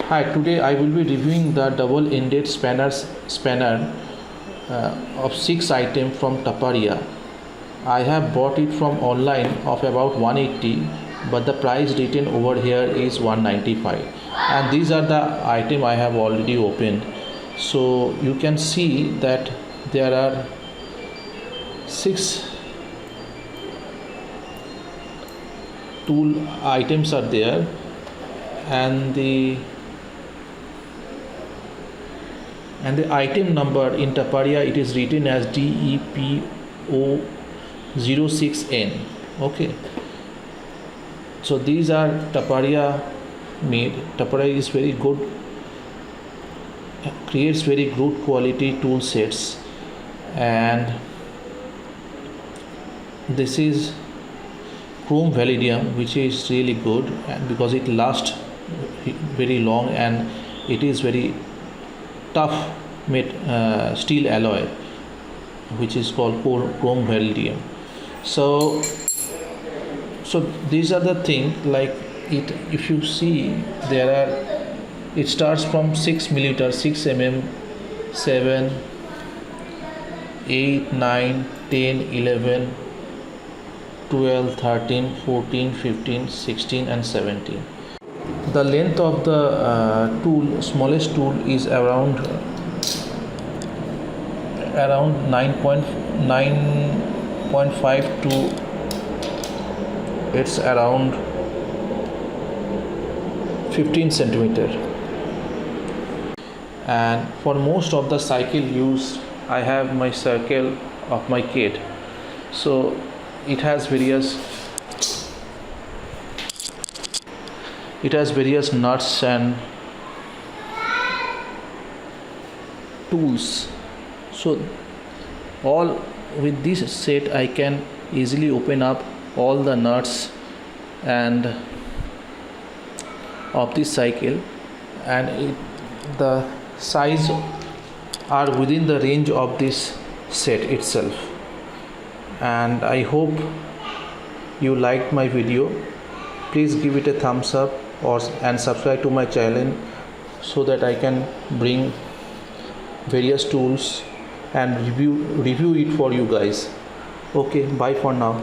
Hi, today I will be reviewing the double-ended spanner of 6 items from Taparia. I have bought it from online of about 180, but the price written over here is 195. And these are the item I have already opened. So you can see that there are 6 tool items are there, and the item number in Taparia, it is written as DEPO06N. Okay, so these are Taparia made. Taparia is very good, creates very good quality tool sets, and this is chrome vanadium, which is really good, and because it lasts very long, and it is very tough steel alloy, which is called chrome vanadium. So these are the thing, like it, if you see, there are, it starts from 6 millimeter, 6 mm, 7, 8, 9, 10, 11, 12, 13, 14, 15, 16 and 17. The length of the smallest tool is around 9.5 to, it's around 15 centimeter. And for most of the cycle use, I have my circle of my kit. So it has various nuts and tools. So all with this set I can easily open up all the nuts and of this cycle, and the size are within the range of this set itself. And I hope you liked my video. Please give it a thumbs up and subscribe to my channel, so that I can bring various tools and review it for you guys. Okay, bye for now.